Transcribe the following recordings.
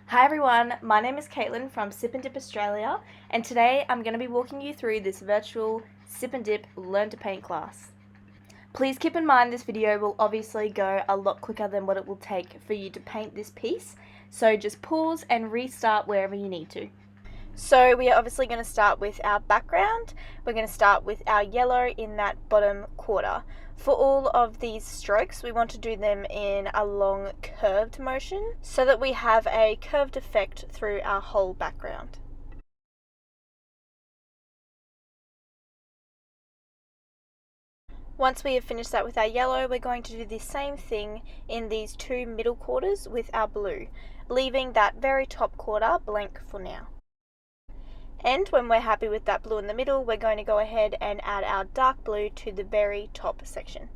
Hi everyone, my name is Kaitlyn from Sip and Dip Australia, and today I'm going to be walking you through this virtual Sip and Dip Learn to Paint class. Please keep in mind this video will obviously go a lot quicker than what it will take for you to paint this piece, so just pause and restart wherever you need to. So we are obviously going to start with our background. We're going to start with our yellow in that bottom quarter. For all of these strokes, we want to do them in a long curved motion so that we have a curved effect through our whole background. Once we have finished that with our yellow, we're going to do the same thing in these two middle quarters with our blue, leaving that very top quarter blank for now. And when we're happy with that blue in the middle, we're going to go ahead and add our dark blue to the very top section.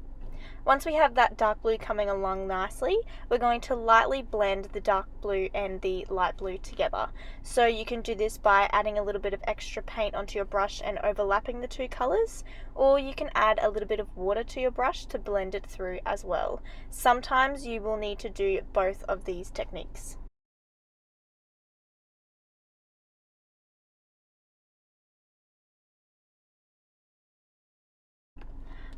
Once we have that dark blue coming along nicely, we're going to lightly blend the dark blue and the light blue together. So you can do this by adding a little bit of extra paint onto your brush and overlapping the two colours, or you can add a little bit of water to your brush to blend it through as well. Sometimes you will need to do both of these techniques.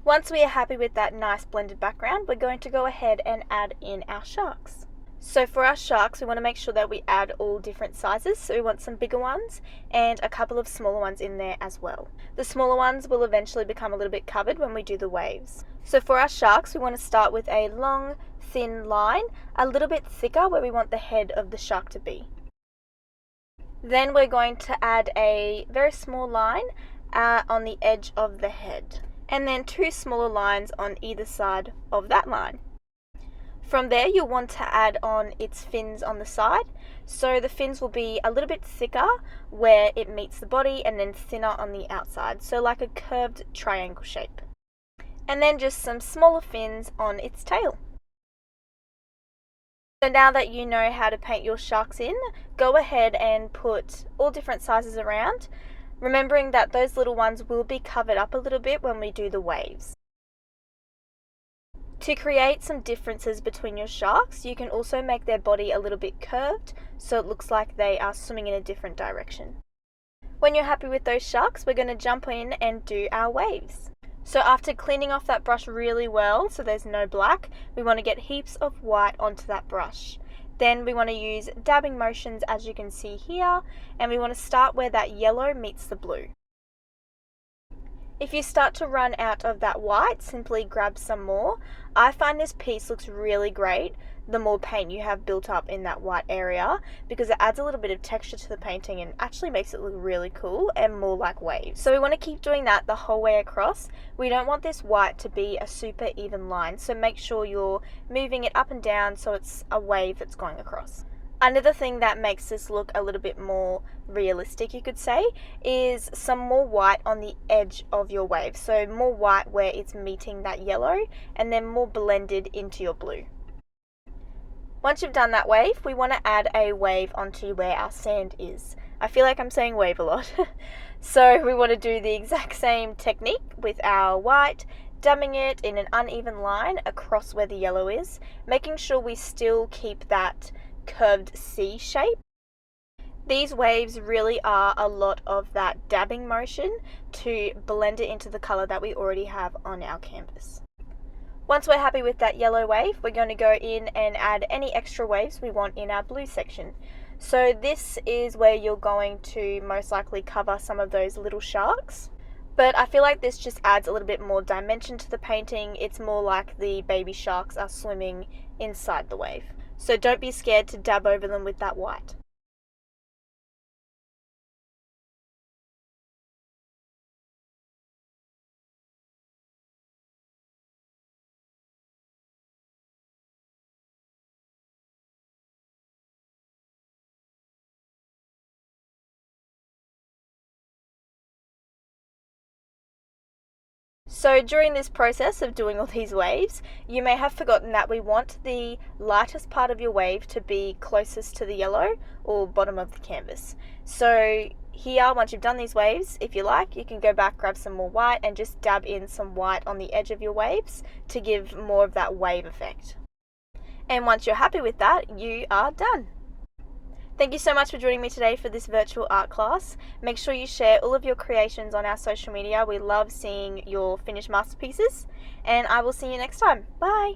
Once we are happy with that nice blended background, we're going to go ahead and add in our sharks. So for our sharks, we want to make sure that we add all different sizes. So we want some bigger ones and a couple of smaller ones in there as well. The smaller ones will eventually become a little bit covered when we do the waves. So for our sharks, we want to start with a long, thin line, a little bit thicker where we want the head of the shark to be. Then we're going to add a very small line on the edge of the head, and then two smaller lines on either side of that line. From there, you'll want to add on its fins on the side. So the fins will be a little bit thicker where it meets the body and then thinner on the outside, so like a curved triangle shape. And then just some smaller fins on its tail. So now that you know how to paint your sharks in, go ahead and put all different sizes around, remembering that those little ones will be covered up a little bit when we do the waves. To create some differences between your sharks, you can also make their body a little bit curved so it looks like they are swimming in a different direction. When you're happy with those sharks, we're going to jump in and do our waves. So after cleaning off that brush really well so there's no black, we want to get heaps of white onto that brush. Then we want to use dabbing motions as you can see here, and we want to start where that yellow meets the blue. If you start to run out of that white, simply grab some more. I find this piece looks really great the more paint you have built up in that white area, because it adds a little bit of texture to the painting and actually makes it look really cool and more like waves. So we want to keep doing that the whole way across. We don't want this white to be a super even line, so make sure you're moving it up and down so it's a wave that's going across. Another thing that makes this look a little bit more realistic, you could say, is some more white on the edge of your wave. So more white where it's meeting that yellow, and then more blended into your blue. Once you've done that wave, we want to add a wave onto where our sand is. I feel like I'm saying wave a lot. So we want to do the exact same technique with our white, dabbing it in an uneven line across where the yellow is, making sure we still keep that curved C shape. These waves really are a lot of that dabbing motion to blend it into the color that we already have on our canvas. Once we're happy with that yellow wave, we're going to go in and add any extra waves we want in our blue section. So this is where you're going to most likely cover some of those little sharks. But I feel like this just adds a little bit more dimension to the painting. It's more like the baby sharks are swimming inside the wave. So don't be scared to dab over them with that white. So during this process of doing all these waves, you may have forgotten that we want the lightest part of your wave to be closest to the yellow or bottom of the canvas. So here, once you've done these waves, if you like, you can go back, grab some more white and just dab in some white on the edge of your waves to give more of that wave effect. And once you're happy with that, you are done. Thank you so much for joining me today for this virtual art class. Make sure you share all of your creations on our social media. We love seeing your finished masterpieces, and I will see you next time. Bye!